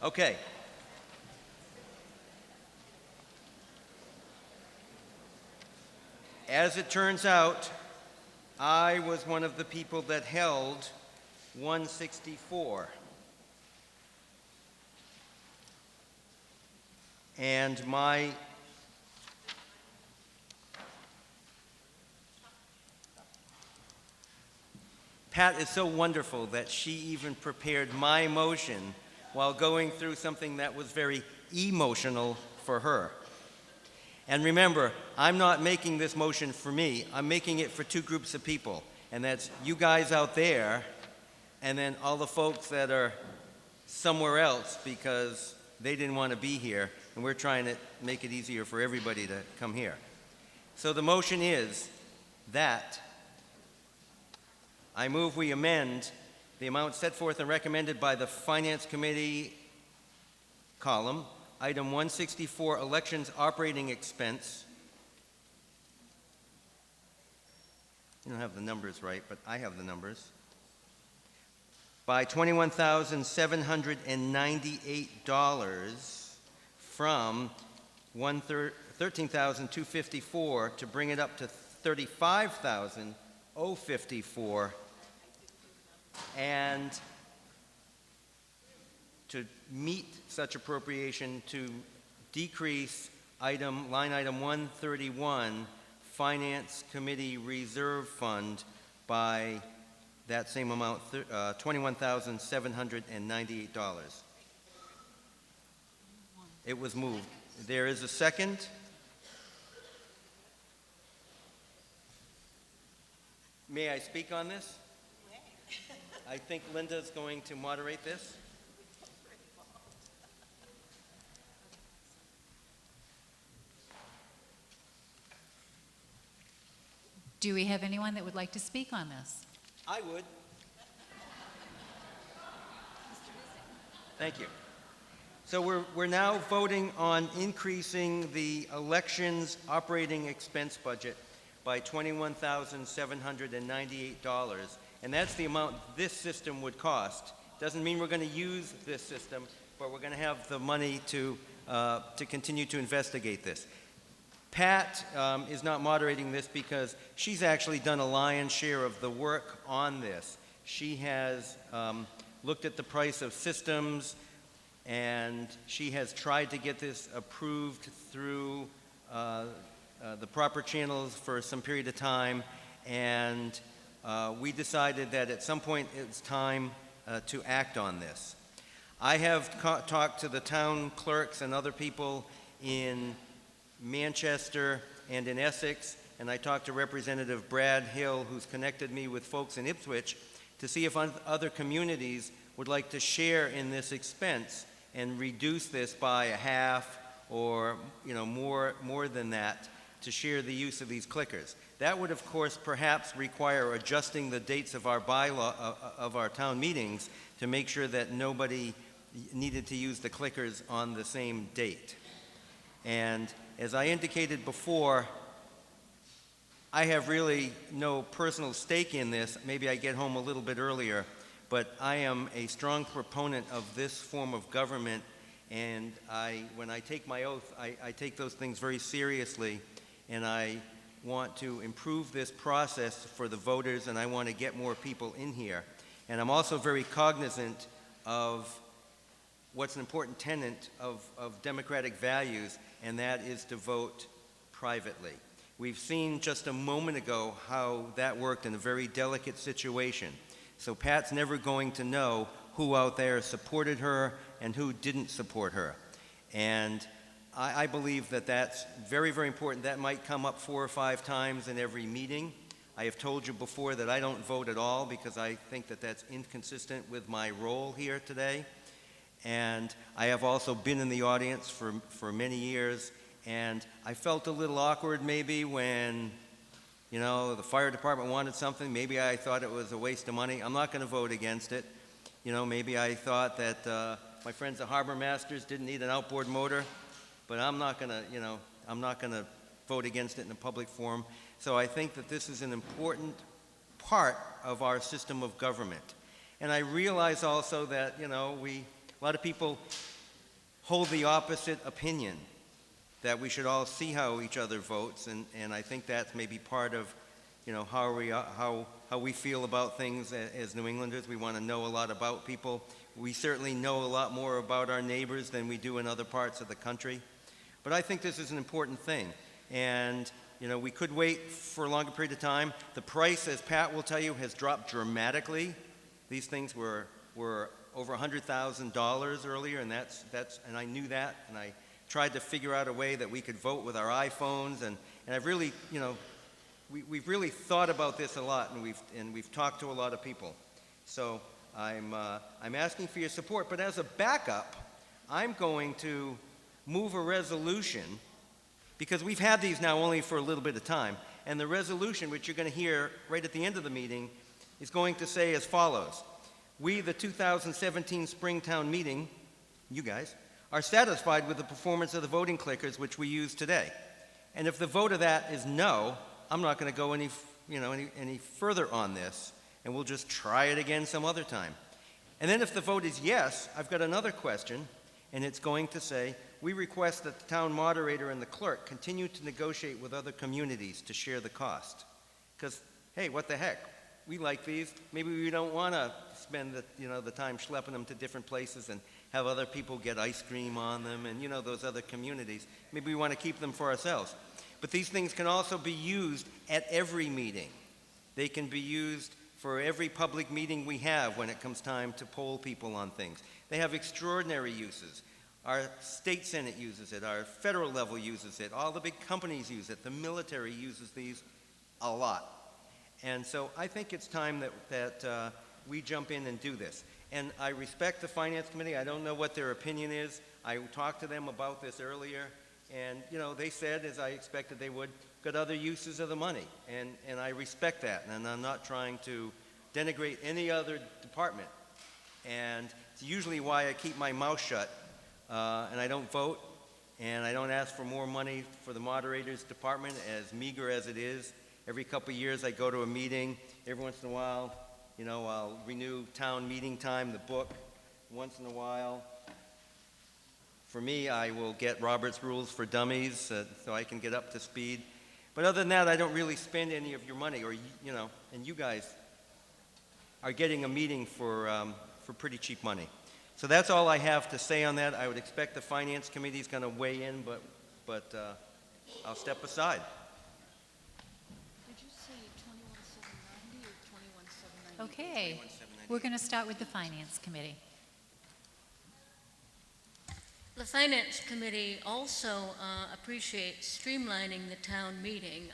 Okay. As it turns out, I was one of the people that held 164. And Pat is so wonderful that she even prepared my motion while going through something that was very emotional for her. And remember, I'm not making this motion for me. I'm making it for two groups of people. And that's you guys out there, and then all the folks that are somewhere else because they didn't want to be here, and we're trying to make it easier for everybody to come here. So the motion is that I move we amend the amount set forth and recommended by the Finance Committee column, item 164, elections operating expense. You don't have the numbers right, but I have the numbers. By $21,798 from $13,254 to bring it up to $35,054, and to meet such appropriation to decrease line item 131, Finance Committee Reserve Fund, by that same amount, $21,798. It was moved. There is a second. May I speak on this? I think Linda's going to moderate this. Do we have anyone that would like to speak on this? I would. Thank you. So we're now voting on increasing the elections operating expense budget by $21,798, and that's the amount this system would cost. Doesn't mean we're going to use this system, but we're going to have the money to continue to investigate this. Pat is not moderating this because she's actually done a lion's share of the work on this. She has looked at the price of systems, and she has tried to get this approved through the proper channels for some period of time, and we decided that at some point it's time to act on this. I have talked to the town clerks and other people in Manchester and in Essex, and I talked to Representative Brad Hill, who's connected me with folks in Ipswich, to see if other communities would like to share in this expense and reduce this by a half or more than that to share the use of these clickers. That would, of course, perhaps require adjusting the dates of our bylaw of our town meetings to make sure that nobody needed to use the clickers on the same date. And as I indicated before, I have really no personal stake in this. Maybe I get home a little bit earlier, but I am a strong proponent of this form of government, and when I take my oath, I take those things very seriously, and I want to improve this process for the voters, and I want to get more people in here. And I'm also very cognizant of what's an important tenet of democratic values, and that is to vote privately. We've seen just a moment ago how that worked in a very delicate situation. So Pat's never going to know who out there supported her and who didn't support her. And I believe that that's very, very important. That might come up 4 or 5 times in every meeting. I have told you before that I don't vote at all because I think that that's inconsistent with my role here today. And I have also been in the audience for many years, and I felt a little awkward maybe when, the fire department wanted something. Maybe I thought it was a waste of money. I'm not going to vote against it. Maybe I thought that my friends the Harbor Masters didn't need an outboard motor, but I'm not going to vote against it in a public forum. So I think that this is an important part of our system of government. And I realize also that, a lot of people hold the opposite opinion, that we should all see how each other votes, and I think that's maybe part of, how we feel about things as New Englanders. We want to know a lot about people. We certainly know a lot more about our neighbors than we do in other parts of the country. But I think this is an important thing. And, we could wait for a longer period of time. The price, as Pat will tell you, has dropped dramatically. These things were over $100,000 earlier, and and I knew that, and I tried to figure out a way that we could vote with our iPhones, and I've really, we've really thought about this a lot, and we've talked to a lot of people. So I'm asking for your support, but as a backup, I'm going to move a resolution, because we've had these now only for a little bit of time, and the resolution, which you're going to hear right at the end of the meeting, is going to say as follows. We, the 2017 Springtown meeting, you guys, are satisfied with the performance of the voting clickers which we use today. And if the vote of that is no, I'm not going to go any further on this, and we'll just try it again some other time. And then if the vote is yes, I've got another question, and it's going to say, we request that the town moderator and the clerk continue to negotiate with other communities to share the cost. Because, hey, what the heck? We like these. Maybe we don't want to spend the time schlepping them to different places and have other people get ice cream on them and, those other communities. Maybe we want to keep them for ourselves. But these things can also be used at every meeting. They can be used for every public meeting we have when it comes time to poll people on things. They have extraordinary uses. Our state senate uses it, our federal level uses it, all the big companies use it, the military uses these a lot. And so I think it's time that we jump in and do this. And I respect the Finance Committee. I don't know what their opinion is. I talked to them about this earlier, and they said, as I expected they would, got other uses of the money. And I respect that, and I'm not trying to denigrate any other department. And it's usually why I keep my mouth shut, and I don't vote, and I don't ask for more money for the moderator's department, as meager as it is. Every couple of years I go to a meeting. Every once in a while, I'll renew town meeting time, the book, once in a while. For me, I will get Robert's Rules for Dummies so I can get up to speed. But other than that, I don't really spend any of your money, or and you guys are getting a meeting for pretty cheap money. So that's all I have to say on that. I would expect the Finance Committee is going to weigh in, but I'll step aside. Did you say 21,790 or 21,790? Okay, we're going to start with the Finance Committee. The Finance Committee also appreciates streamlining the town meeting.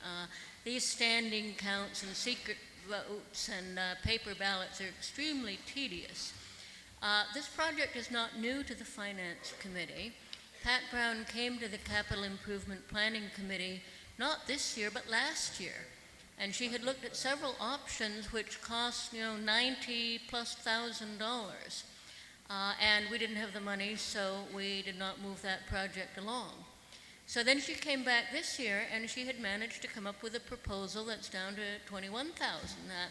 These standing counts and secret votes and paper ballots are extremely tedious. This project is not new to the Finance Committee. Pat Brown came to the Capital Improvement Planning Committee not this year, but last year. And she had looked at several options which cost, $90,000+. And we didn't have the money, so we did not move that project along. So then she came back this year, and she had managed to come up with a proposal that's down to $21,000.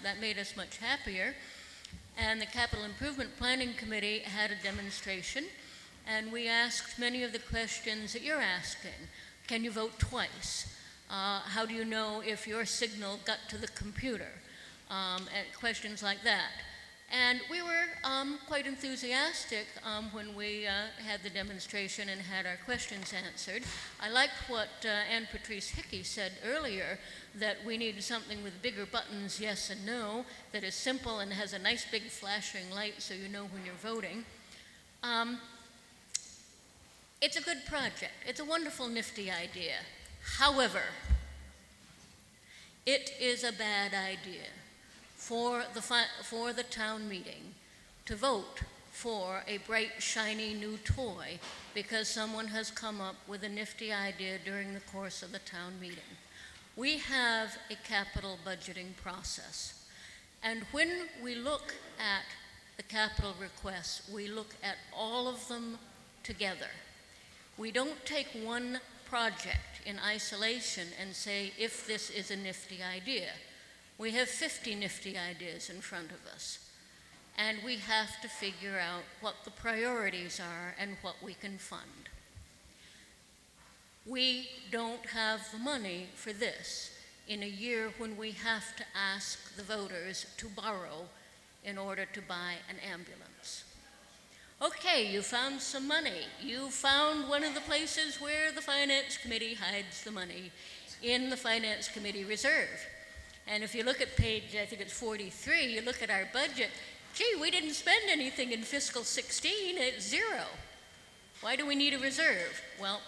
That made us much happier. And the Capital Improvement Planning Committee had a demonstration, and we asked many of the questions that you're asking. Can you vote twice? How do you know if your signal got to the computer? And questions like that. And we were quite enthusiastic when we had the demonstration and had our questions answered. I liked what Ann Patrice Hickey said earlier, that we need something with bigger buttons, yes and no, that is simple and has a nice big flashing light so you know when you're voting. It's a good project. It's a wonderful, nifty idea. However, it is a bad idea for the town meeting to vote for a bright, shiny new toy because someone has come up with a nifty idea during the course of the town meeting. We have a capital budgeting process, and when we look at the capital requests, we look at all of them together. We don't take one project in isolation and say, if this is a nifty idea. We have 50 nifty ideas in front of us. and we have to figure out what the priorities are and what we can fund. We don't have the money for this in a year when we have to ask the voters to borrow in order to buy an ambulance. Okay, you found some money. You found one of the places where the Finance Committee hides the money, in the Finance Committee reserve. And if you look at page, I think it's 43, you look at our budget, gee, we didn't spend anything in fiscal 16, it's zero. Why do we need a reserve? Well,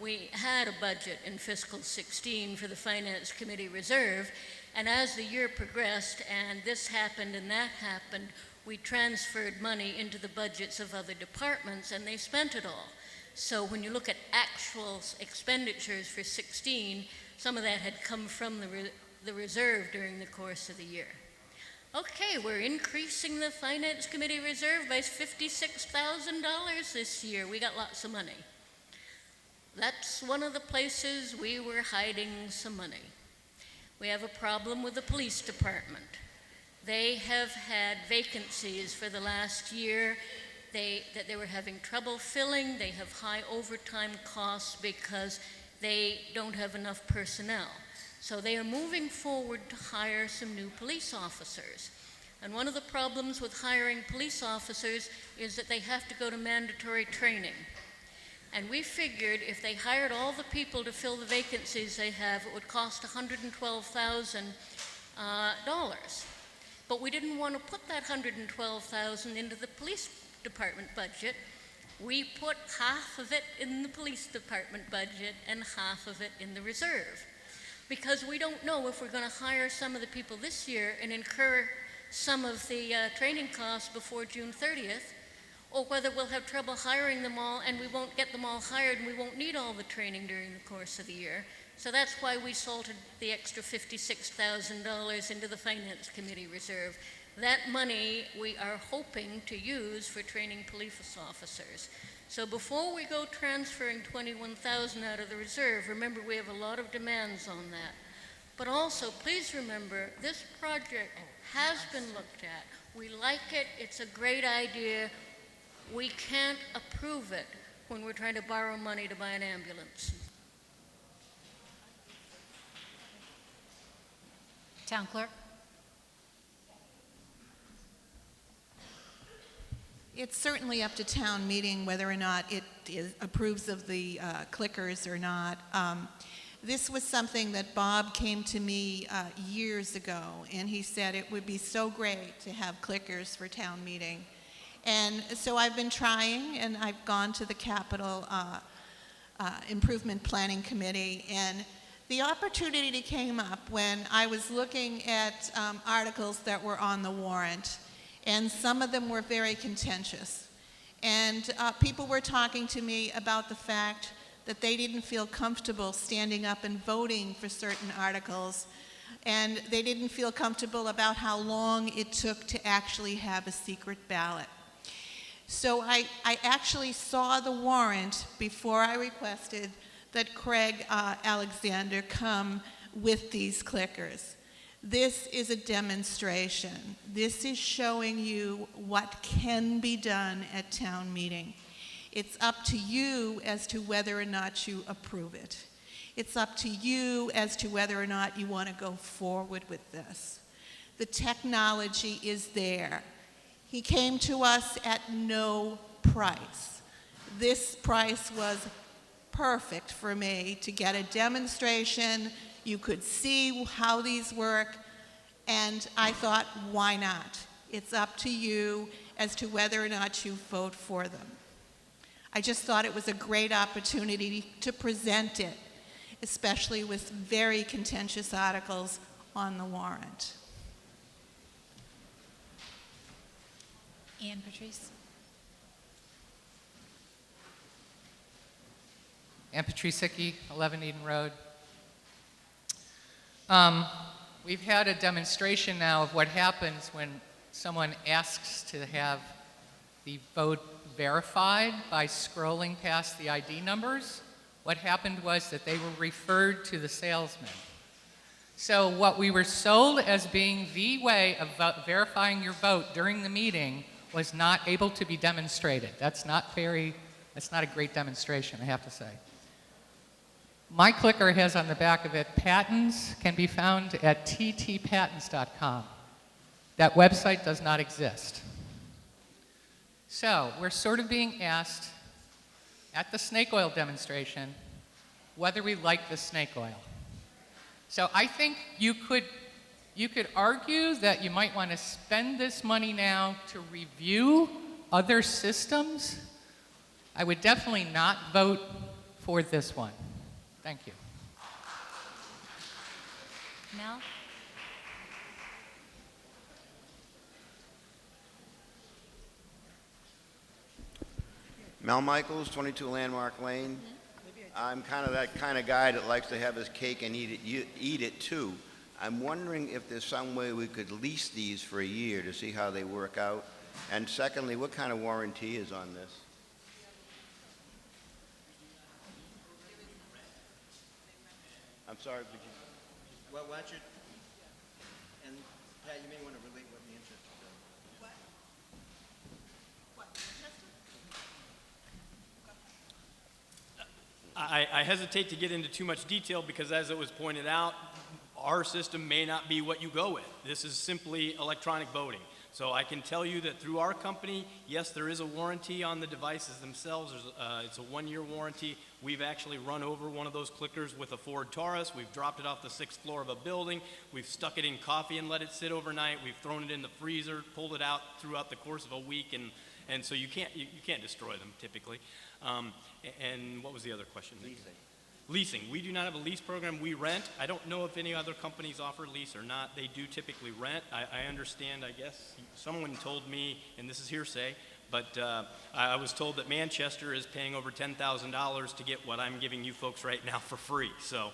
we had a budget in fiscal 16 for the Finance Committee reserve, and as the year progressed and this happened and that happened, we transferred money into the budgets of other departments and they spent it all. So when you look at actual expenditures for 16, some of that had come from the reserve during the course of the year. Okay, we're increasing the Finance Committee reserve by $56,000 this year. We got lots of money. That's one of the places we were hiding some money. We have a problem with the police department. They have had vacancies for the last year that they were having trouble filling. They have high overtime costs because they don't have enough personnel. So they are moving forward to hire some new police officers. And one of the problems with hiring police officers is that they have to go to mandatory training. And we figured if they hired all the people to fill the vacancies they have, it would cost $112,000. But we didn't want to put that $112,000 into the police department budget. We put half of it in the police department budget and half of it in the reserve. Because we don't know if we're going to hire some of the people this year and incur some of the training costs before June 30th, or whether we'll have trouble hiring them all and we won't get them all hired and we won't need all the training during the course of the year. So that's why we salted the extra $56,000 into the Finance Committee reserve. That money we are hoping to use for training police officers. So before we go transferring $21,000 out of the reserve, remember we have a lot of demands on that. But also, please remember, this project has been looked at. We like it, it's a great idea. We can't approve it when we're trying to borrow money to buy an ambulance. Town Clerk? It's certainly up to town meeting whether or not it approves of the clickers or not. This was something that Bob came to me years ago, and he said it would be so great to have clickers for town meeting. And so I've been trying, and I've gone to the Capital Improvement Planning Committee, and the opportunity came up when I was looking at articles that were on the warrant, and some of them were very contentious. And people were talking to me about the fact that they didn't feel comfortable standing up and voting for certain articles, and they didn't feel comfortable about how long it took to actually have a secret ballot. So I actually saw the warrant before I requested that Craig Alexander come with these clickers. This is a demonstration. This is showing you what can be done at town meeting. It's up to you as to whether or not you approve it. It's up to you as to whether or not you want to go forward with this. The technology is there. He came to us at no price. This price was perfect for me to get a demonstration. You could see how these work, and I thought, why not? It's up to you as to whether or not you vote for them. I just thought it was a great opportunity to present it, especially with very contentious articles on the warrant. Ann Patrice? Ann Patricicki, 11 Eden Road. We've had a demonstration now of what happens when someone asks to have the vote verified by scrolling past the ID numbers. What happened was that they were referred to the salesman. So what we were sold as being the way of verifying your vote during the meeting was not able to be demonstrated. That's not a great demonstration, I have to say. My clicker has on the back of it, patents can be found at ttpatents.com. That website does not exist. So we're sort of being asked at the snake oil demonstration whether we like the snake oil. So I think you could argue that you might want to spend this money now to review other systems. I would definitely not vote for this one. Thank you. Mel? Mel Michaels, 22 Landmark Lane. I'm kind of that kind of guy that likes to have his cake and eat it too. I'm wondering if there's some way we could lease these for a year to see how they work out. And secondly, what kind of warranty is on this? I'm sorry, could you? Well, why don't you, and Pat, you may want to relate what Manchester does. I hesitate to get into too much detail because, as it was pointed out, our system may not be what you go with. This is simply electronic voting. So I can tell you that through our company, yes, there is a warranty on the devices themselves. It's a 1-year warranty. We've actually run over one of those clickers with a Ford Taurus. We've dropped it off the 6th floor of a building. We've stuck it in coffee and let it sit overnight. We've thrown it in the freezer, pulled it out throughout the course of a week, and so you can't destroy them typically. And what was the other question? Leasing. We do not have a lease program. We rent. I don't know if any other companies offer lease or not. They do typically rent. I understand, I guess, someone told me, and this is hearsay, but I was told that Manchester is paying over $10,000 to get what I'm giving you folks right now for free. So,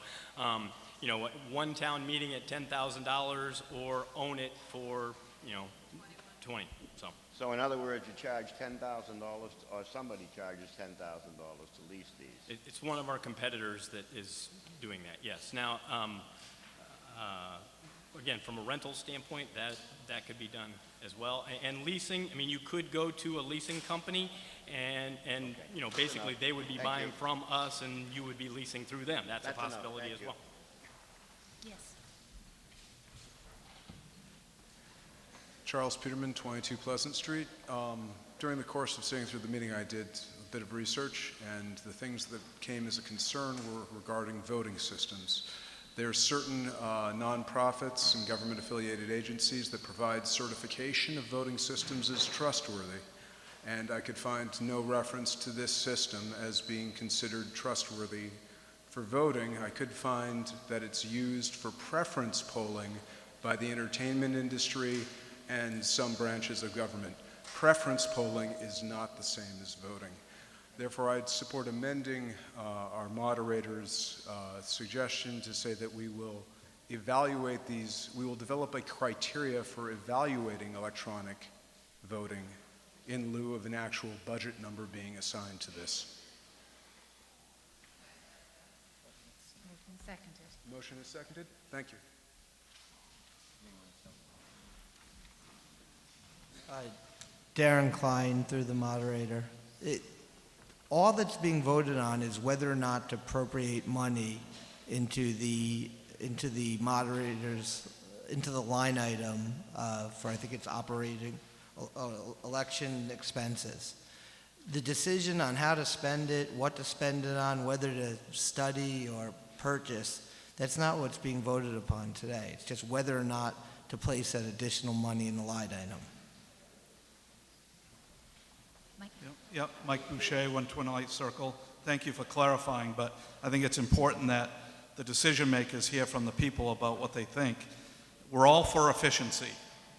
one town meeting at $10,000 or own it for, 20. So in other words, you charge $10,000, or somebody charges $10,000 to lease these. It's one of our competitors that is doing that, yes. Now, again, from a rental standpoint, that could be done as well. And leasing, I mean, you could go to a leasing company and basically they would be buying from us and you would be leasing through them. That's a possibility as well. Yes. Charles Peterman, 22 Pleasant Street. During the course of sitting through the meeting, I did a bit of research, and the things that came as a concern were regarding voting systems. There are certain nonprofits and government-affiliated agencies that provide certification of voting systems as trustworthy, and I could find no reference to this system as being considered trustworthy for voting. I could find that it's used for preference polling by the entertainment industry and some branches of government. Preference polling is not the same as voting. Therefore, I'd support amending our moderator's suggestion to say that we will evaluate these, we will develop a criteria for evaluating electronic voting in lieu of an actual budget number being assigned to this. Moved and seconded. Motion is seconded. Thank you. Darren Klein, through the moderator. All that's being voted on is whether or not to appropriate money into the moderator's, into the line item for, I think it's operating election expenses. The decision on how to spend it, what to spend it on, whether to study or purchase, that's not what's being voted upon today. It's just whether or not to place that additional money in the line item. Mike? Yep, Mike Boucher, 128 Circle. Thank you for clarifying, but I think it's important that the decision makers hear from the people about what they think. We're all for efficiency.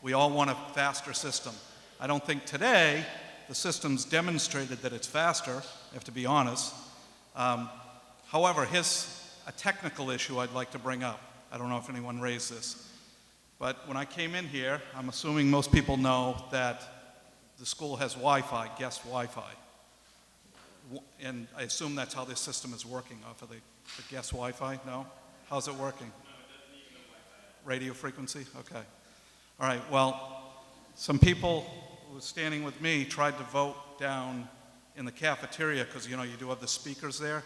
We all want a faster system. I don't think today the system's demonstrated that it's faster, I have to be honest. However, here's a technical issue I'd like to bring up. I don't know if anyone raised this. But when I came in here, I'm assuming most people know that the school has Wi-Fi, guest Wi-Fi. And I assume that's how this system is working, off of the guest Wi-Fi? No? How's it working? radio frequency? Okay. All right, well, some people who were standing with me tried to vote down in the cafeteria because, you know, you do have the speakers there,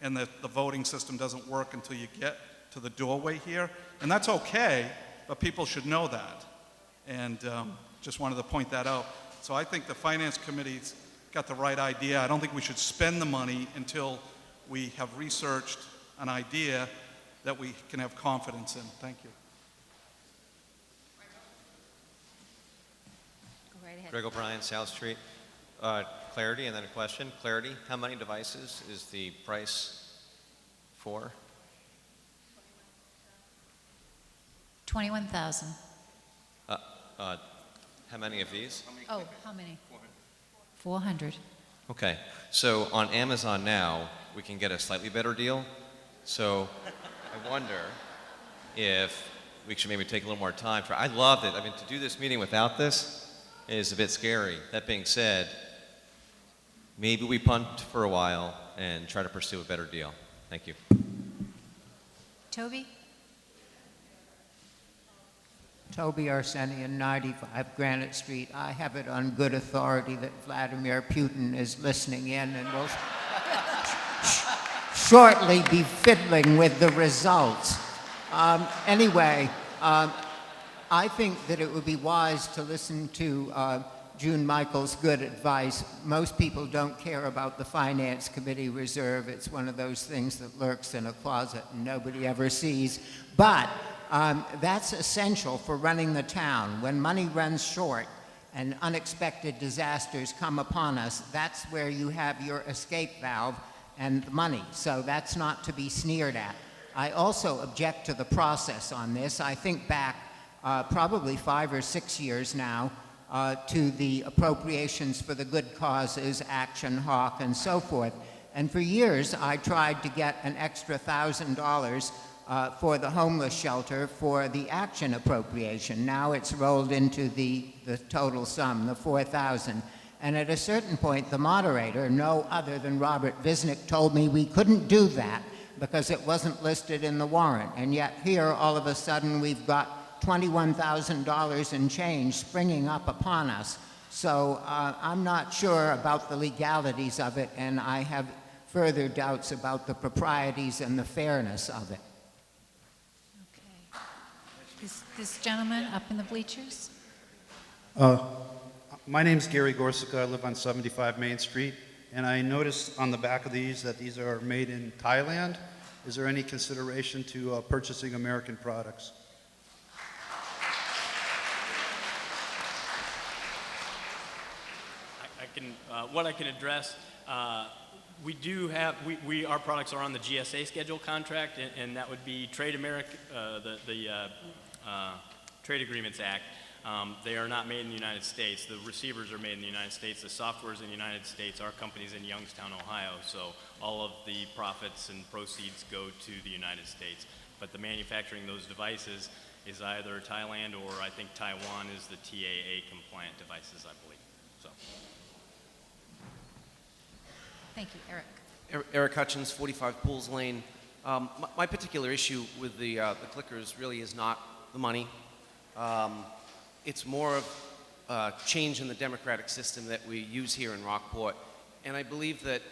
and the voting system doesn't work until you get to the doorway here. And that's okay, but people should know that. And just wanted to point that out. So I think the Finance Committee's got the right idea. I don't think we should spend the money until we have researched an idea that we can have confidence in. Thank you. Go right ahead. Greg O'Brien, South Street. Clarity, and then a question. Clarity, how many devices is the price for? 21,000. How many of these? Oh, how many? 400. Okay, so on Amazon now, we can get a slightly better deal. So I wonder if we should maybe take a little more time. I loved it. I mean, to do this meeting without this is a bit scary. That being said, maybe we punt for a while and try to pursue a better deal. Thank you. Toby? Toby Arsenian, 95 Granite Street. I have it on good authority that Vladimir Putin is listening in and will shortly be fiddling with the results. Anyway, I think that it would be wise to listen to June Michael's good advice. Most people don't care about the Finance Committee reserve. It's one of those things that lurks in a closet and nobody ever sees. But that's essential for running the town. When money runs short and unexpected disasters come upon us, that's where you have your escape valve and the money. So that's not to be sneered at. I also object to the process on this. I think back probably 5 or 6 years now to the appropriations for the good causes, Action Hawk, and so forth. And for years, I tried to get an extra $1,000 for the homeless shelter for the action appropriation. Now it's rolled into the total sum, the $4,000. And at a certain point, the moderator, no other than Robert Visnick, told me we couldn't do that because it wasn't listed in the warrant. And yet here, all of a sudden, we've got $21,000 in change springing up upon us. So I'm not sure about the legalities of it, and I have further doubts about the proprieties and the fairness of it. Okay. This gentleman up in the bleachers? My name's Gary Gorsuka. I live on 75 Main Street, and I noticed on the back of these that these are made in Thailand. Is there any consideration to purchasing American products? What I can address, we do have, our products are on the GSA schedule contract, and that would be Trade Agreements Act. They are not made in the United States. The receivers are made in the United States. The software is in the United States. Our company's in Youngstown, Ohio. So all of the profits and proceeds go to the United States. But the manufacturing of those devices is either Thailand or I think Taiwan is the TAA compliant devices, I believe. So. Thank you, Eric. Eric Hutchins, 45 Pools Lane. My particular issue with the clickers really is not the money. It's more of a change in the democratic system that we use here in Rockport. And I believe that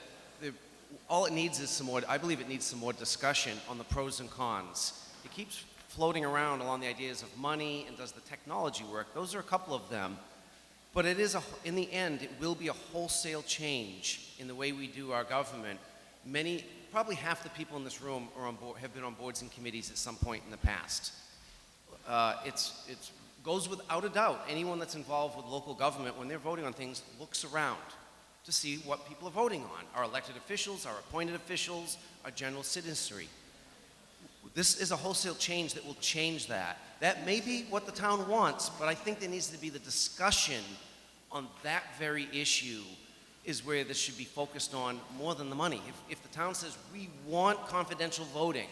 all it needs is some more, I believe it needs some more discussion on the pros and cons. It keeps floating around along the ideas of money and does the technology work. Those are a couple of them. But it is, in the end, it will be a wholesale change in the way we do our government. Probably half the people in this room are on board, have been on boards and committees at some point in the past. It goes without a doubt. Anyone that's involved with local government, when they're voting on things, looks around to see what people are voting on. Our elected officials, our appointed officials, our general citizenry. This is a wholesale change that will change that. That may be what the town wants, but I think there needs to be the discussion on that very issue is where this should be focused on more than the money. If the town says we want confidential voting,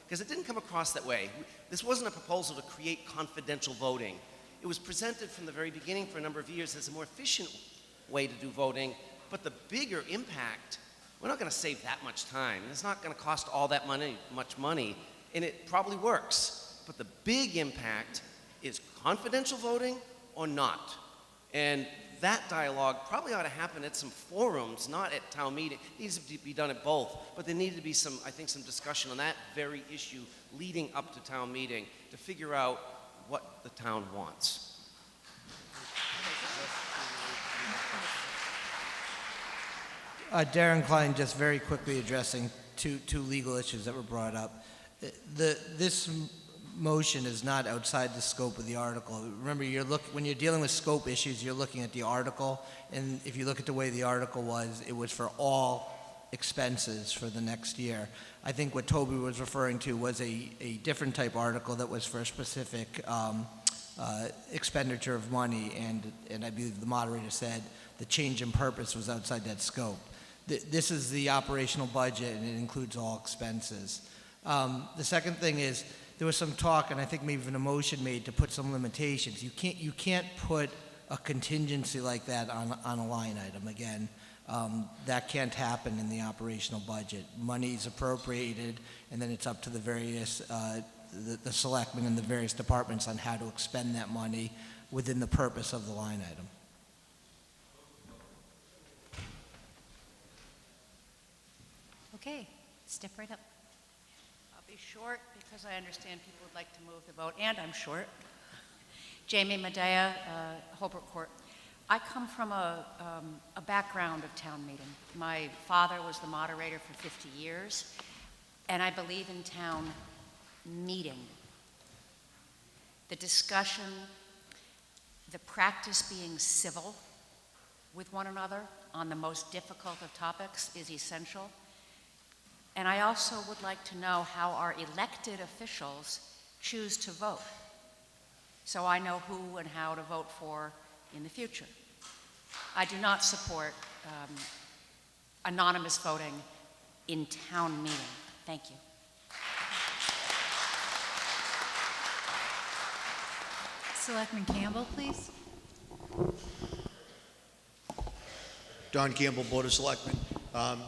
because it didn't come across that way. This wasn't a proposal to create confidential voting. It was presented from the very beginning for a number of years as a more efficient way to do voting, but the bigger impact, we're not going to save that much time. It's not going to cost all that much money, and it probably works. but the big impact is confidential voting or not. And that dialogue probably ought to happen at some forums, not at town meeting. It needs to be done at both, but there needed to be some, I think, some discussion on that very issue leading up to town meeting to figure out what the town wants. Darren Klein, just very quickly addressing two legal issues that were brought up. This motion is not outside the scope of the article. Remember, when you're dealing with scope issues, you're looking at the article, and if you look at the way the article was, it was for all expenses for the next year. I think what Toby was referring to was a different type article that was for a specific expenditure of money, and I believe the moderator said the change in purpose was outside that scope. This is the operational budget, and it includes all expenses. The second thing is, there was some talk, and I think maybe even a motion made to put some limitations. You can't put a contingency like that on a line item. Again, that can't happen in the operational budget. Money's appropriated, and then it's up to the various, the selectmen and the various departments on how to expend that money within the purpose of the line item. Okay, step right up. I'll be short because I understand people would like to move the vote, and I'm short. Jamie Medea, Holbrook Court. I come from a background of town meeting. My father was the moderator for 50 years, and I believe in town meeting. The discussion, the practice being civil with one another on the most difficult of topics is essential. And I also would like to know how our elected officials choose to vote, so I know who and how to vote for in the future. I do not support anonymous voting in town meeting. Thank you. Selectman Campbell, please. Don Campbell, Board of Selectmen.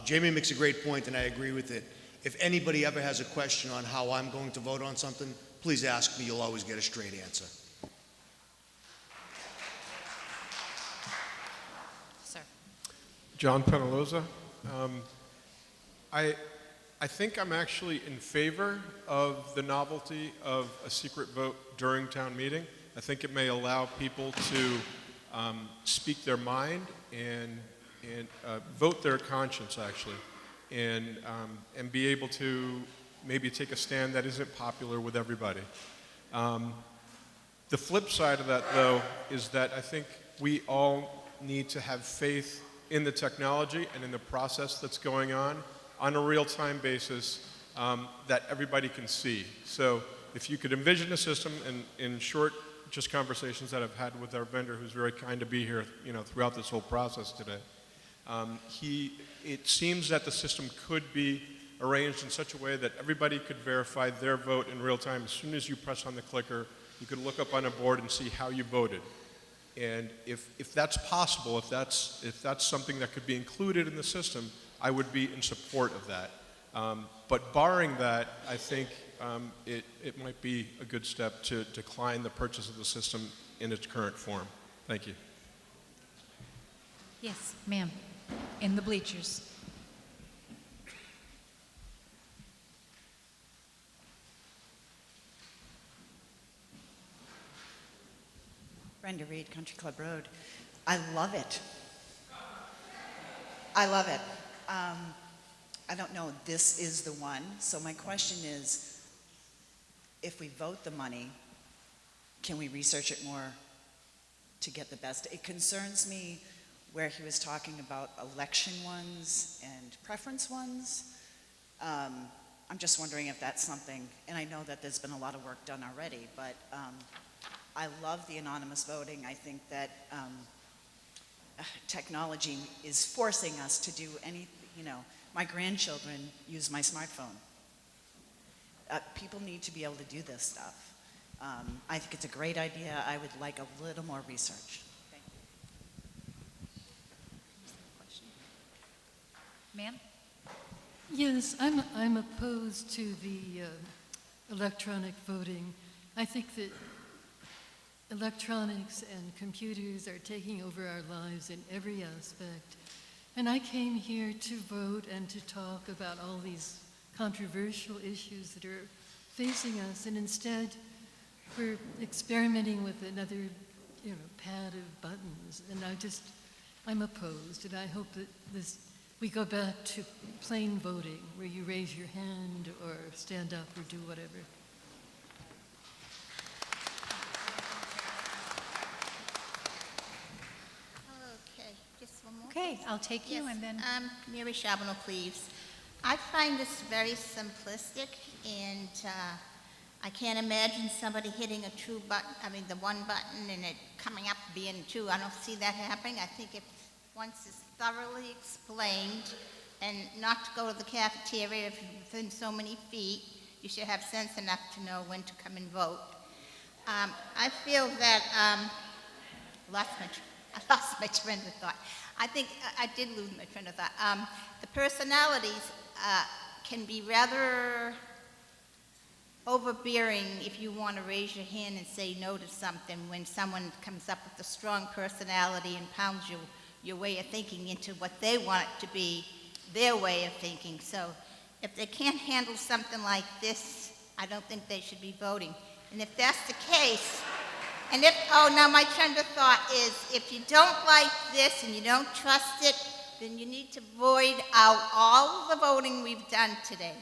Jamie makes a great point, and I agree with it. If anybody ever has a question on how I'm going to vote on something, please ask me. You'll always get a straight answer. Sir. John Penaloza. I think I'm actually in favor of the novelty of a secret vote during town meeting. I think it may allow people to speak their mind and vote their conscience, actually, and be able to maybe take a stand that isn't popular with everybody. The flip side of that, though, is that I think we all need to have faith in the technology and in the process that's going on a real-time basis that everybody can see. So if you could envision a system in short, just conversations that I've had with our vendor, who's very kind to be here, throughout this whole process today. It seems that the system could be arranged in such a way that everybody could verify their vote in real time. As soon as you press on the clicker, you could look up on a board and see how you voted. And if that's possible, if that's something that could be included in the system, I would be in support of that. But barring that, I think it might be a good step to decline the purchase of the system in its current form. Thank you. Yes, ma'am. In the bleachers. Brenda Reed, Country Club Road. I love it. I love it. I don't know, this is the one. So my question is, if we vote the money, can we research it more to get the best? It concerns me where he was talking about election ones and preference ones. I'm just wondering if that's something, and I know that there's been a lot of work done already, but I love the anonymous voting. I think that technology is forcing us to do anything, my grandchildren use my smartphone. People need to be able to do this stuff. I think it's a great idea. I would like a little more research. Thank you. Ma'am? Yes, I'm opposed to the electronic voting I think that electronics and computers are taking over our lives in every aspect. And I came here to vote and to talk about all these controversial issues that are facing us, and instead we're experimenting with another, pad of buttons. And I'm opposed, and I hope that we go back to plain voting, where you raise your hand or stand up or do whatever. Okay, just one more. Okay, I'll take you, Yes, and then... Mary Charbonneau, please. I find this very simplistic, and I can't imagine somebody hitting the one button and it coming up being two. I don't see that happening. I think if once it's thoroughly explained, and not to go to the cafeteria if you're within so many feet, you should have sense enough to know when to come and vote. I feel that, I lost my train of thought. I think I did lose my train of thought. The personalities can be rather overbearing if you want to raise your hand and say no to something when someone comes up with a strong personality and pounds your way of thinking into what they want it to be, their way of thinking. So if they can't handle something like this, I don't think they should be voting. And if that's the case, now my trend of thought is, if you don't like this and you don't trust it, then you need to void out all the voting we've done today.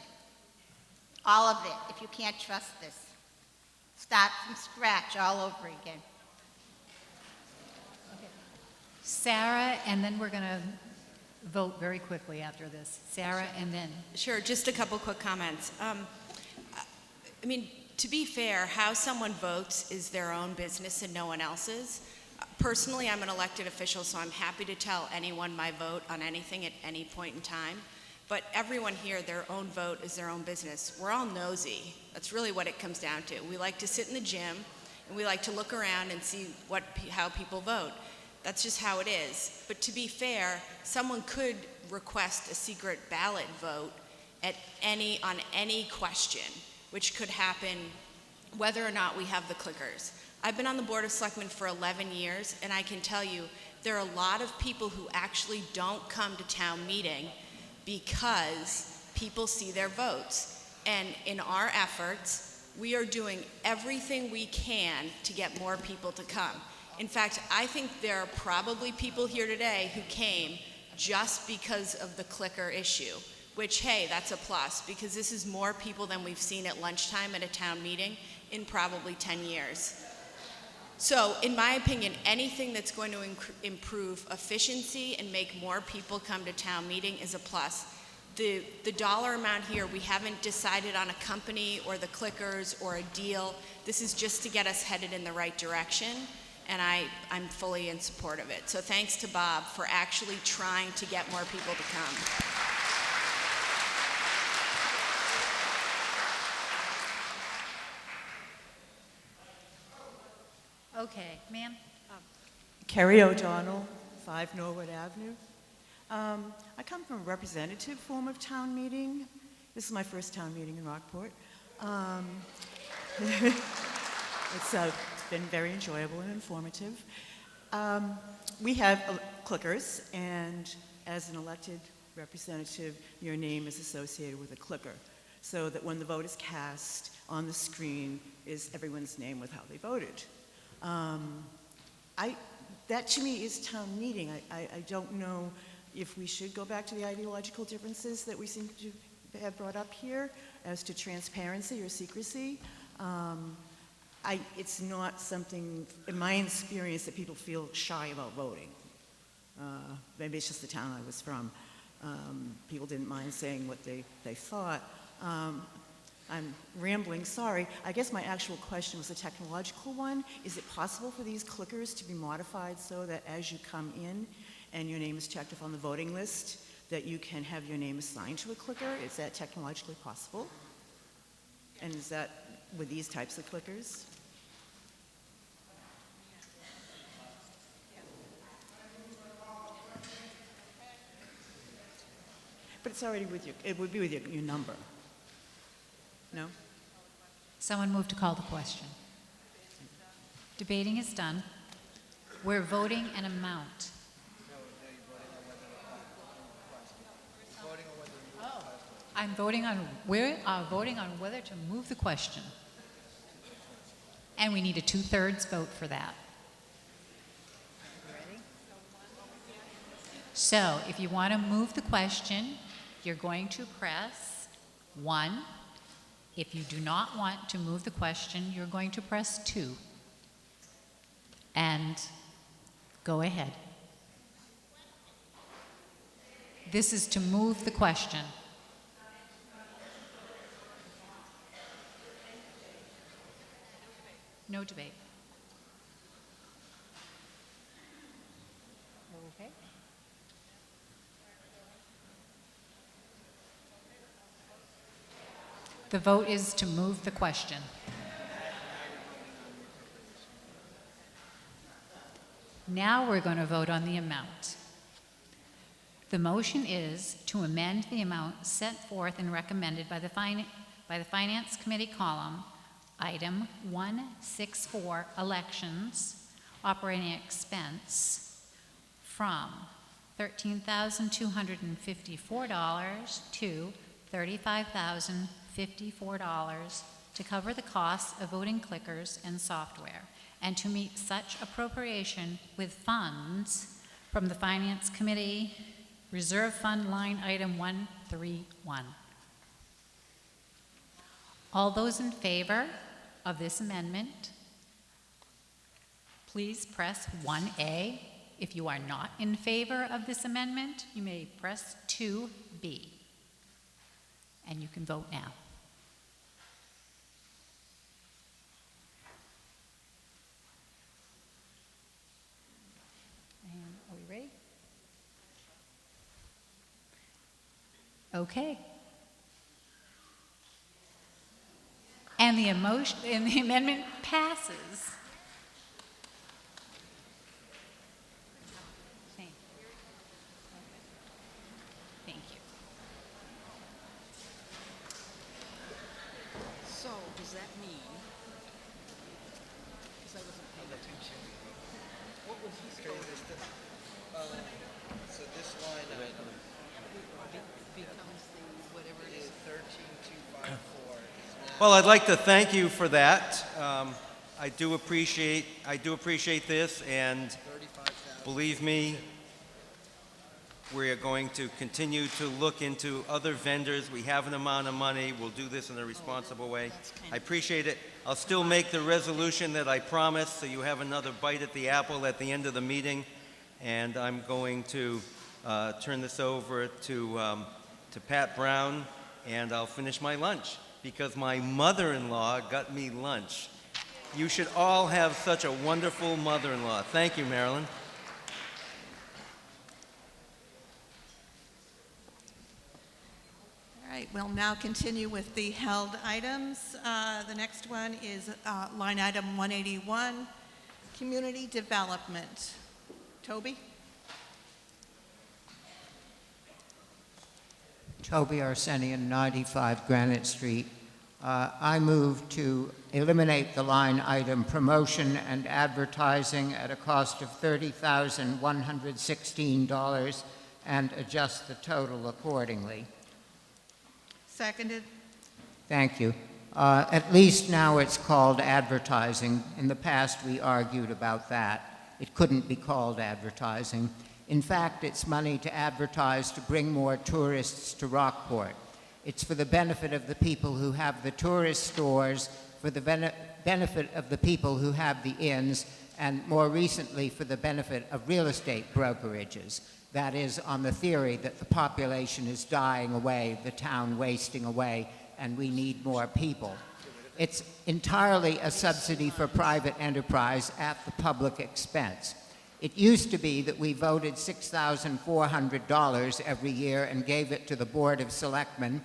All of it, if you can't trust this. Start from scratch all over again. Sarah, and then we're going to vote very quickly after this. Sarah, and then... Sure, just a couple quick comments. To be fair, how someone votes is their own business and no one else's. Personally, I'm an elected official, so I'm happy to tell anyone my vote on anything at any point in time. But everyone here, their own vote is their own business. We're all nosy. That's really what it comes down to. We like to sit in the gym, and we like to look around and see how people vote. That's just how it is. But to be fair, someone could request a secret ballot vote on any question, which could happen whether or not we have the clickers. I've been on the Board of Selectmen for 11 years, and I can tell you there are a lot of people who actually don't come to town meeting because people see their votes. And in our efforts, we are doing everything we can to get more people to come. In fact, I think there are probably people here today who came just because of the clicker issue, which, hey, that's a plus, because this is more people than we've seen at lunchtime at a town meeting in probably 10 years. So, in my opinion, anything that's going to improve efficiency and make more people come to town meeting is a plus. The dollar amount here, we haven't decided on a company or the clickers or a deal. This is just to get us headed in the right direction, and I'm fully in support of it. So thanks to Bob for actually trying to get more people to come. Okay, ma'am? Carrie O'Donnell, 5 Norwood Avenue. I come from a representative form of town meeting. This is my first town meeting in Rockport. It's been very enjoyable and informative. We have clickers, and as an elected representative, your name is associated with a clicker, so that when the vote is cast on the screen is everyone's name with how they voted. That to me is town meeting. I don't know if we should go back to the ideological differences that we seem to have brought up here as to transparency or secrecy. It's not something, in my experience, that people feel shy about voting. Maybe it's just the town I was from. People didn't mind saying what they thought. I'm rambling, sorry. I guess my actual question was a technological one. Is it possible for these clickers to be modified so that as you come in and your name is checked off on the voting list, that you can have your name assigned to a clicker? Is that technologically possible? And is that with these types of clickers? But it's already with you. It would be with your number. No? Someone move to call the question. Debating is done. We're voting an amount. We are voting on whether to move the question. And we need a 2/3 vote for that. Ready? So if you want to move the question, you're going to press 1. If you do not want to move the question, you're going to press 2. And go ahead. This is to move the question. No debate. Okay. The vote is to move the question. Now we're going to vote on the amount. The motion is to amend the amount set forth and recommended by the Finance Committee column, item 164, elections, operating expense, from $13,254 to $35,054 to cover the costs of voting clickers and software, and to meet such appropriation with funds from the Finance Committee Reserve Fund line item 131. All those in favor of this amendment, please press 1A. If you are not in favor of this amendment, you may press 2B. And you can vote now. And are we ready? Okay. And the amendment passes. Thank you. Thank you. So, does that mean, because I wasn't paying attention, what was he voted? So this line item Becomes the, whatever it is. 13254. Well, I'd like to thank you for that. I do appreciate this, and believe me, we are going to continue to look into other vendors. We have an amount of money. We'll do this in a responsible way. I appreciate it. I'll still make the resolution that I promised, so you have another bite at the apple at the end of the meeting. And I'm going to turn this over to Pat Brown, and I'll finish my lunch, because my mother-in-law got me lunch. You should all have such a wonderful mother-in-law. Thank you, Marilyn. All right, we'll now continue with the held items. The next one is line item 181, community development. Toby? Toby Arsenian, 95 Granite Street. I move to eliminate the line item promotion and advertising at a cost of $30,116 and adjust the total accordingly. Seconded. Thank you. At least now it's called advertising. In the past, we argued about that. It couldn't be called advertising. In fact, it's money to advertise to bring more tourists to Rockport. It's for the benefit of the people who have the tourist stores, for the benefit of the people who have the inns, and more recently for the benefit of real estate brokerages. That is, on the theory that the population is dying away, the town wasting away, and we need more people. It's entirely a subsidy for private enterprise at the public expense. It used to be that we voted $6,400 every year and gave it to the Board of Selectmen.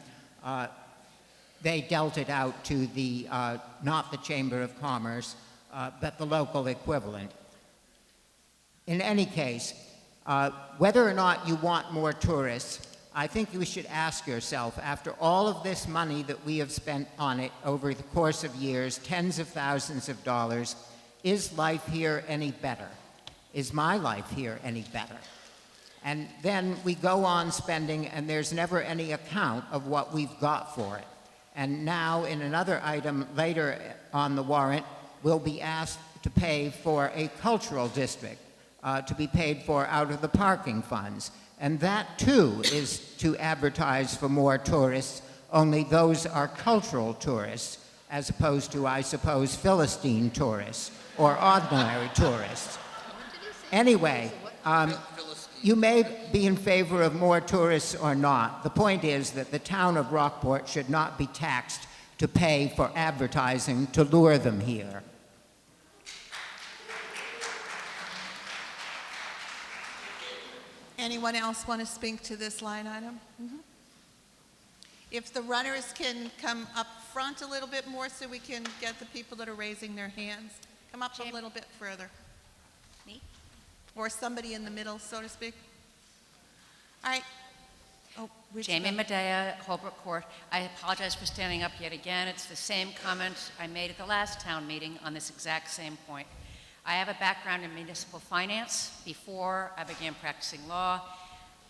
They dealt it out to the, not the Chamber of Commerce, but the local equivalent. In any case, whether or not you want more tourists, I think you should ask yourself, after all of this money that we have spent on it over the course of years, tens of thousands of dollars, is life here any better? Is my life here any better? And then we go on spending, and there's never any account of what we've got for it. And now, in another item later on the warrant, we'll be asked to pay for a cultural district, to be paid for out of the parking funds. And that, too, is to advertise for more tourists, only those are cultural tourists, as opposed to, I suppose, Philistine tourists or ordinary tourists. Anyway, you may be in favor of more tourists or not. The point is that the town of Rockport should not be taxed to pay for advertising to lure them here. Anyone else want to speak to this line item? If the runners can come up front a little bit more so we can get the people that are raising their hands. Come up a little bit further. Me? Or somebody in the middle, so to speak. All right. Oh, Jamie Medea, Holbrook Court. I apologize for standing up yet again. It's the same comment I made at the last town meeting on this exact same point. I have a background in municipal finance before I began practicing law,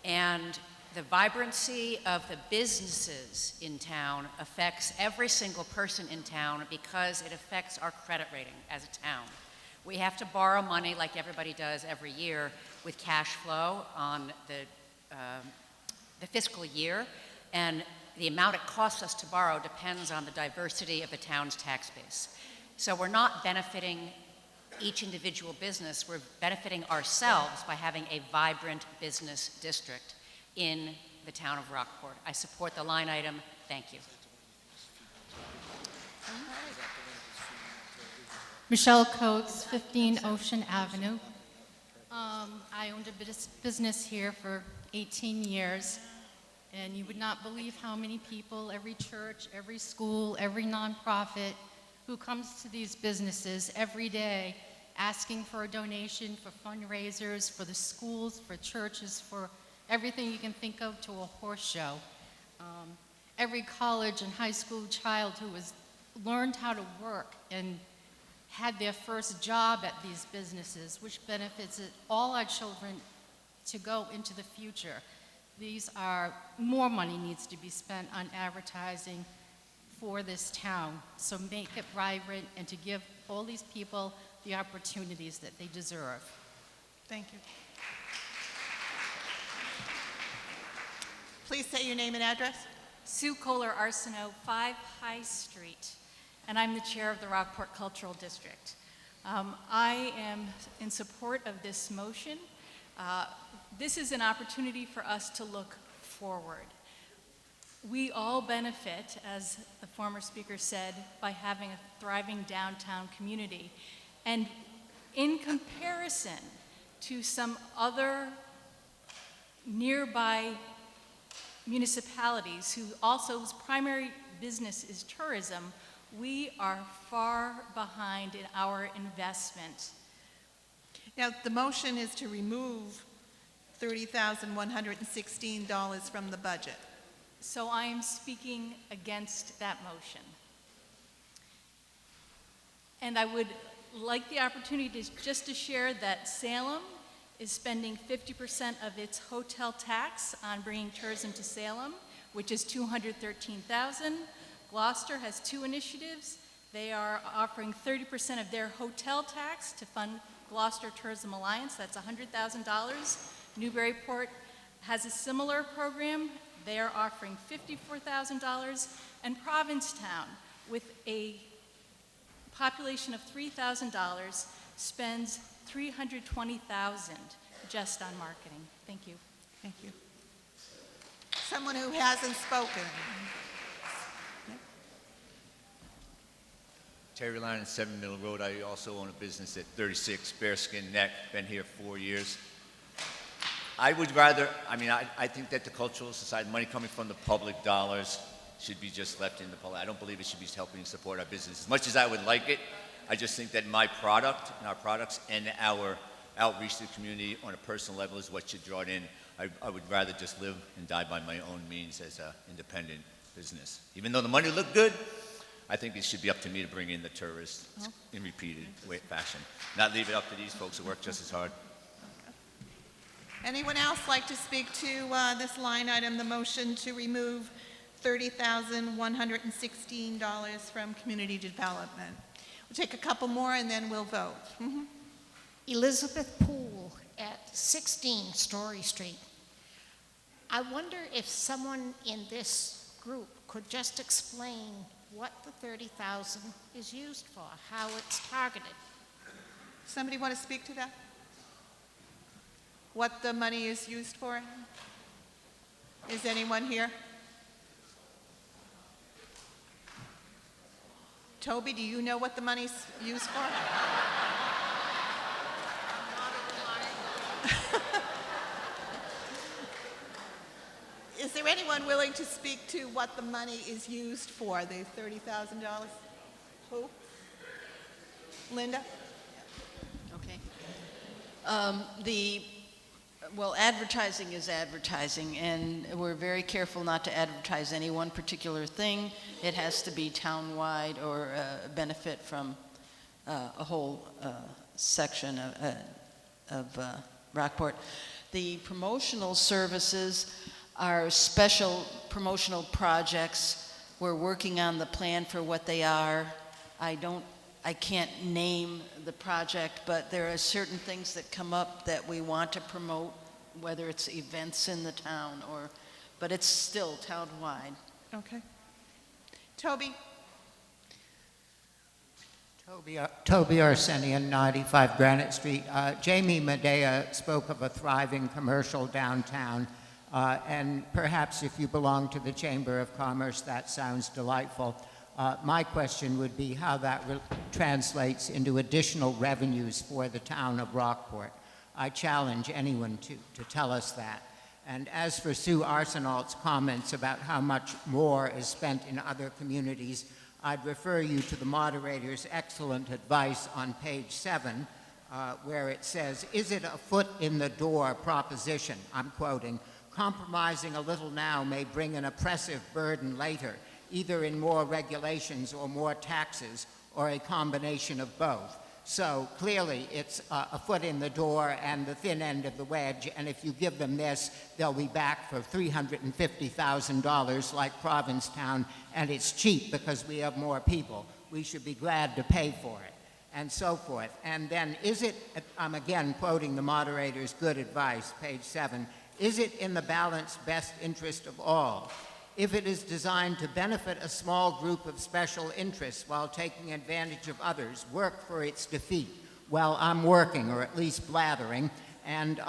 and the vibrancy of the businesses in town affects every single person in town because it affects our credit rating as a town. We have to borrow money like everybody does every year with cash flow on the fiscal year, and the amount it costs us to borrow depends on the diversity of the town's tax base. So we're not benefiting each individual business, we're benefiting ourselves by having a vibrant business district in the town of Rockport. I support the line item. Thank you. Michelle Coates, 15 Ocean Avenue. I owned a business here for 18 years, and you would not believe how many people, every church, every school, every nonprofit who comes to these businesses every day asking for a donation for fundraisers, for the schools, for churches, for everything you can think of, to a horse show. Every college and high school child who has learned how to work and had their first job at these businesses, which benefits all our children to go into the future. These are, more money needs to be spent on advertising for this town. So make it vibrant and to give all these people the opportunities that they deserve. Thank you. Please say your name and address. Sue Kohler Arsenault, 5 High Street, and I'm the chair of the Rockport Cultural District. I am in support of this motion. This is an opportunity for us to look forward. We all benefit, as the former speaker said, by having a thriving downtown community. And in comparison to some other nearby municipalities whose primary business is tourism, we are far behind in our investment. Now, the motion is to remove $30,116 from the budget. So I am speaking against that motion. And I would like the opportunity just to share that Salem is spending 50% of its hotel tax on bringing tourism to Salem, which is $213,000. Gloucester has 2 initiatives. They are offering 30% of their hotel tax to fund Gloucester Tourism Alliance. That's $100,000. Newburyport has a similar program. They are offering $54,000. And Provincetown, with a population of $3,000, spends $320,000 just on marketing. Thank you. Thank you. Someone who hasn't spoken. Terry Lyon, 7 Middle Road. I also own a business at 36 Bearskin Neck. Been here 4 years. I would rather, I think that the Cultural Society, money coming from the public dollars, should be just left in the public. I don't believe it should be helping support our business. As much as I would like it, I just think that my product and our products and our outreach to the community on a personal level is what should draw it in. I would rather just live and die by my own means as an independent business. Even though the money looked good, I think it should be up to me to bring in the tourists in repeated fashion, not leave it up to these folks who work just as hard. Anyone else like to speak to this line item, the motion to remove $30,116 from community development? We'll take a couple more and then we'll vote. Elizabeth Poole at 16 Story Street. I wonder if someone in this group could just explain what the 30,000 is used for, how it's targeted. Somebody want to speak to that? What the money is used for? Is anyone here? Toby, do you know what the money's used for? Is there anyone willing to speak to what the money is used for, the $30,000? Who? Linda? Okay. Well, advertising is advertising, and we're very careful not to advertise any one particular thing. It has to be town-wide or benefit from a whole section of Rockport. The promotional services are special promotional projects. We're working on the plan for what they are. I can't name the project, but there are certain things that come up that we want to promote, whether it's events in the town but it's still town-wide. Okay. Toby? Toby Arsenian, 95 Granite Street. Jamie Medea spoke of a thriving commercial downtown, and perhaps if you belong to the Chamber of Commerce, that sounds delightful. My question would be how that translates into additional revenues for the town of Rockport. I challenge anyone to tell us that. And as for Sue Arsenault's comments about how much more is spent in other communities, I'd refer you to the moderator's excellent advice on page 7, where it says, "Is it a foot in the door proposition?" I'm quoting, "Compromising a little now may bring an oppressive burden later, either in more regulations or more taxes, or a combination of both." So clearly it's a foot in the door and the thin end of the wedge, and if you give them this, they'll be back for $350,000 like Provincetown, and it's cheap because we have more people. We should be glad to pay for it, and so forth. And then is it, I'm again quoting the moderator's good advice, page 7, is it in the balanced best interest of all? If it is designed to benefit a small group of special interests while taking advantage of others, work for its defeat. Well, I'm working, or at least blathering, and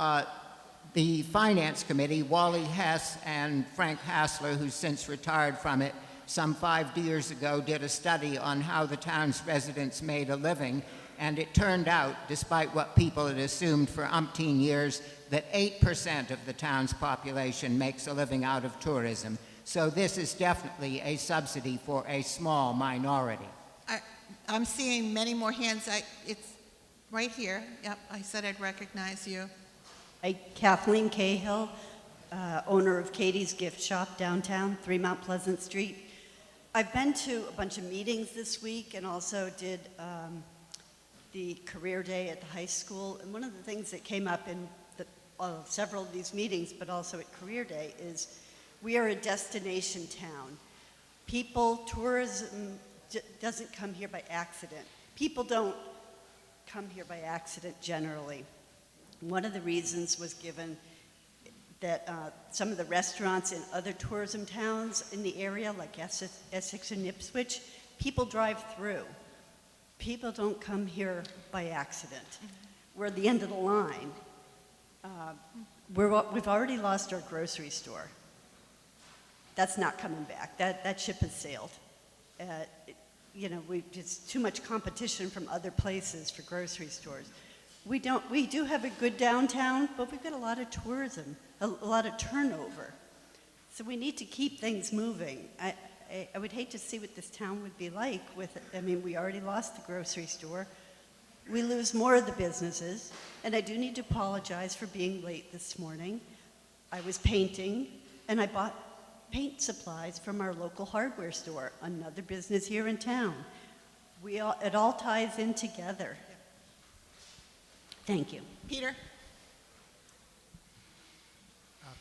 the Finance Committee, Wally Hess and Frank Hassler, who's since retired from it, some 5 years ago did a study on how the town's residents made a living, and it turned out, despite what people had assumed for umpteen years, that 8% of the town's population makes a living out of tourism. So this is definitely a subsidy for a small minority. I'm seeing many more hands. It's right here. Yep, I said I'd recognize you. Kathleen Cahill, owner of Katie's Gift Shop downtown, 3 Mount Pleasant Street. I've been to a bunch of meetings this week and also did the career day at the high school. And one of the things that came up in several of these meetings, but also at career day, is we are a destination town. Tourism doesn't come here by accident. People don't come here by accident generally. One of the reasons was given that some of the restaurants in other tourism towns in the area, like Essex and Ipswich, people drive through. People don't come here by accident. We're at the end of the line. We've already lost our grocery store. That's not coming back. That ship has sailed. It's too much competition from other places for grocery stores. We do have a good downtown, but we've got a lot of tourism, a lot of turnover. So we need to keep things moving. I would hate to see what this town would be like we already lost the grocery store. We lose more of the businesses, and I do need to apologize for being late this morning. I was painting, and I bought paint supplies from our local hardware store, another business here in town. It all ties in together. Thank you. Peter?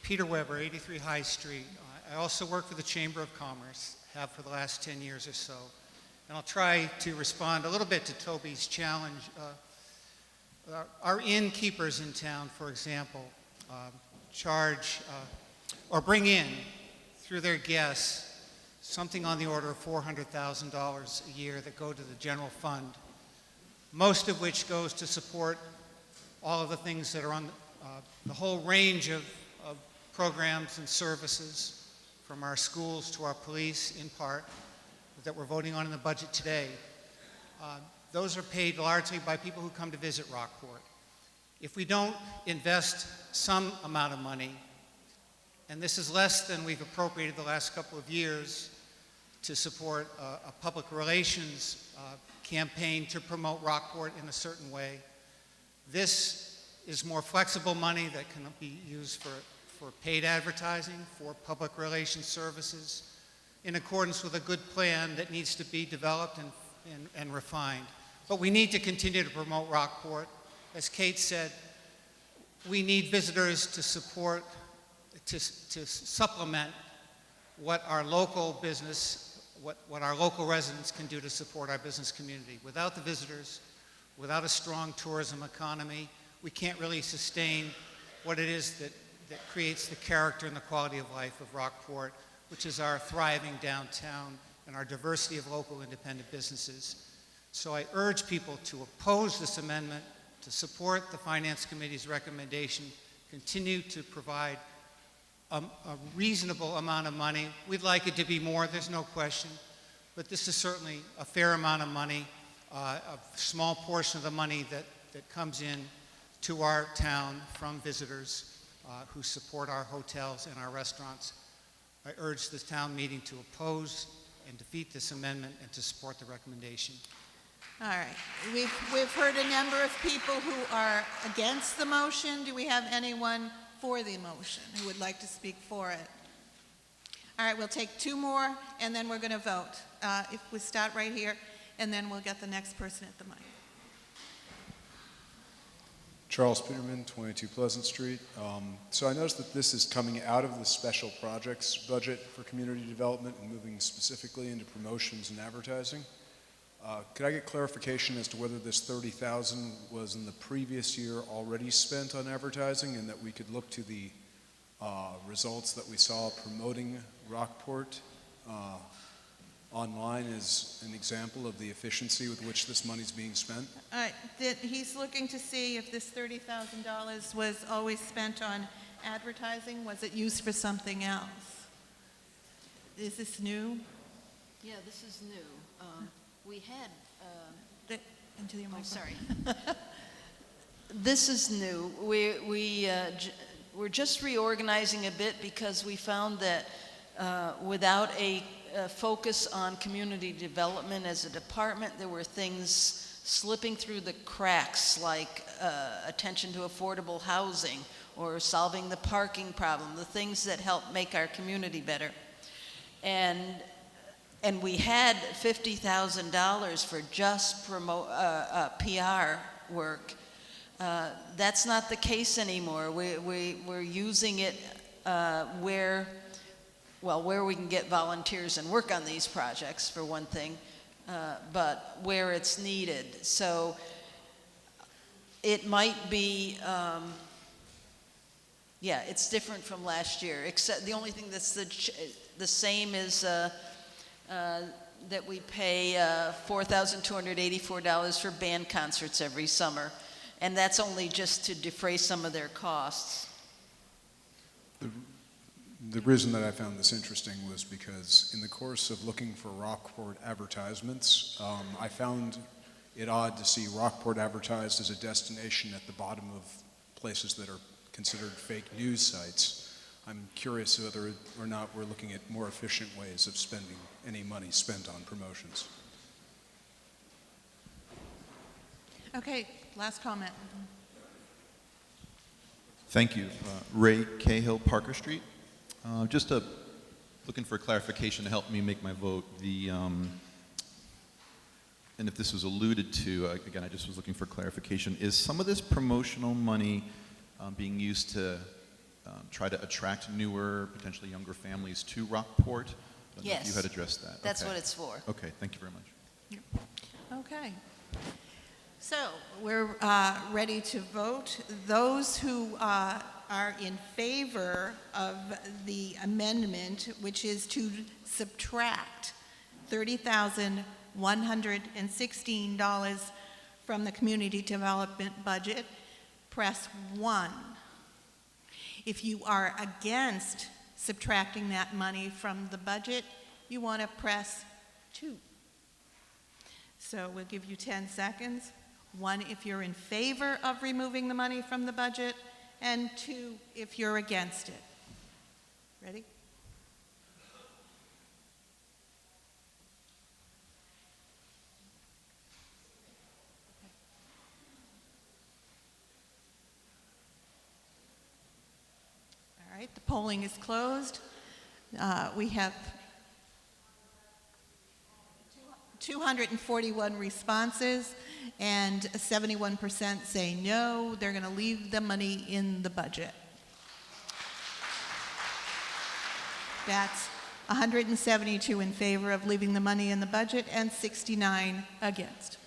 Peter Weber, 83 High Street. I also work for the Chamber of Commerce, have for the last 10 years or so. And I'll try to respond a little bit to Toby's challenge. Our innkeepers in town, for example, charge or bring in through their guests something on the order of $400,000 a year that go to the general fund, most of which goes to support all of the things that are on the whole range of programs and services, from our schools to our police, in part, that we're voting on in the budget today. Those are paid largely by people who come to visit Rockport. If we don't invest some amount of money, and this is less than we've appropriated the last couple of years to support a public relations campaign to promote Rockport in a certain way, this is more flexible money that can be used for paid advertising, for public relations services, in accordance with a good plan that needs to be developed and refined. But we need to continue to promote Rockport. As Kate said, we need visitors to support, to supplement what our local business, what our local residents can do to support our business community. Without the visitors, without a strong tourism economy, we can't really sustain what it is that creates the character and the quality of life of Rockport, which is our thriving downtown and our diversity of local independent businesses. So I urge people to oppose this amendment, to support the Finance Committee's recommendation, continue to provide a reasonable amount of money. We'd like it to be more, there's no question, but this is certainly a fair amount of money, a small portion of the money that comes in to our town from visitors who support our hotels and our restaurants. I urge this town meeting to oppose and defeat this amendment and to support the recommendation. All right. We've heard a number of people who are against the motion. Do we have anyone for the motion who would like to speak for it? All right, we'll take two more, and then we're going to vote. If we start right here, and then we'll get the next person at the mic. Charles Peterman, 22 Pleasant Street. So I noticed that this is coming out of the special projects budget for community development and moving specifically into promotions and advertising. Could I get clarification as to whether this $30,000 was in the previous year already spent on advertising, and that we could look to the results that we saw promoting Rockport online as an example of the efficiency with which this money is being spent? All right, he's looking to see if this $30,000 was always spent on advertising. Was it used for something else? Is this new? Yeah, this is new. We had... into your microphone. sorry. This is new. We're just reorganizing a bit because we found that without a focus on community development as a department, there were things slipping through the cracks, like attention to affordable housing or solving the parking problem, the things that help make our community better. And we had $50,000 for just PR work. That's not the case anymore. We're using it where we can get volunteers and work on these projects, for one thing, but where it's needed. So it might be, it's different from last year, except the only thing that's the same is that we pay $4,284 for band concerts every summer, and that's only just to defray some of their costs. The reason that I found this interesting was because in the course of looking for Rockport advertisements, I found it odd to see Rockport advertised as a destination at the bottom of places that are considered fake news sites. I'm curious whether or not we're looking at more efficient ways of spending any money spent on promotions. Okay, last comment. Thank you. Ray Cahill, Parker Street. Just a looking for clarification to help me make my vote. And if this was alluded to, again, I just was looking for clarification. Is some of this promotional money being used to try to attract newer, potentially younger families to Rockport? I don't know if you Yes. had addressed that. That's Okay. what it's for. Okay, thank you very much. Okay. So we're ready to vote. Those who are in favor of the amendment, which is to subtract $30,116 from the community development budget, press 1. If you are against subtracting that money from the budget, you want to press 2. So we'll give you 10 seconds. 1 if you're in favor of removing the money from the budget, and 2 if you're against it. Ready? All right, the polling is closed. We have 241 responses, and 71% say no, they're going to leave the money in the budget. That's 172 in favor of leaving the money in the budget and 69 against.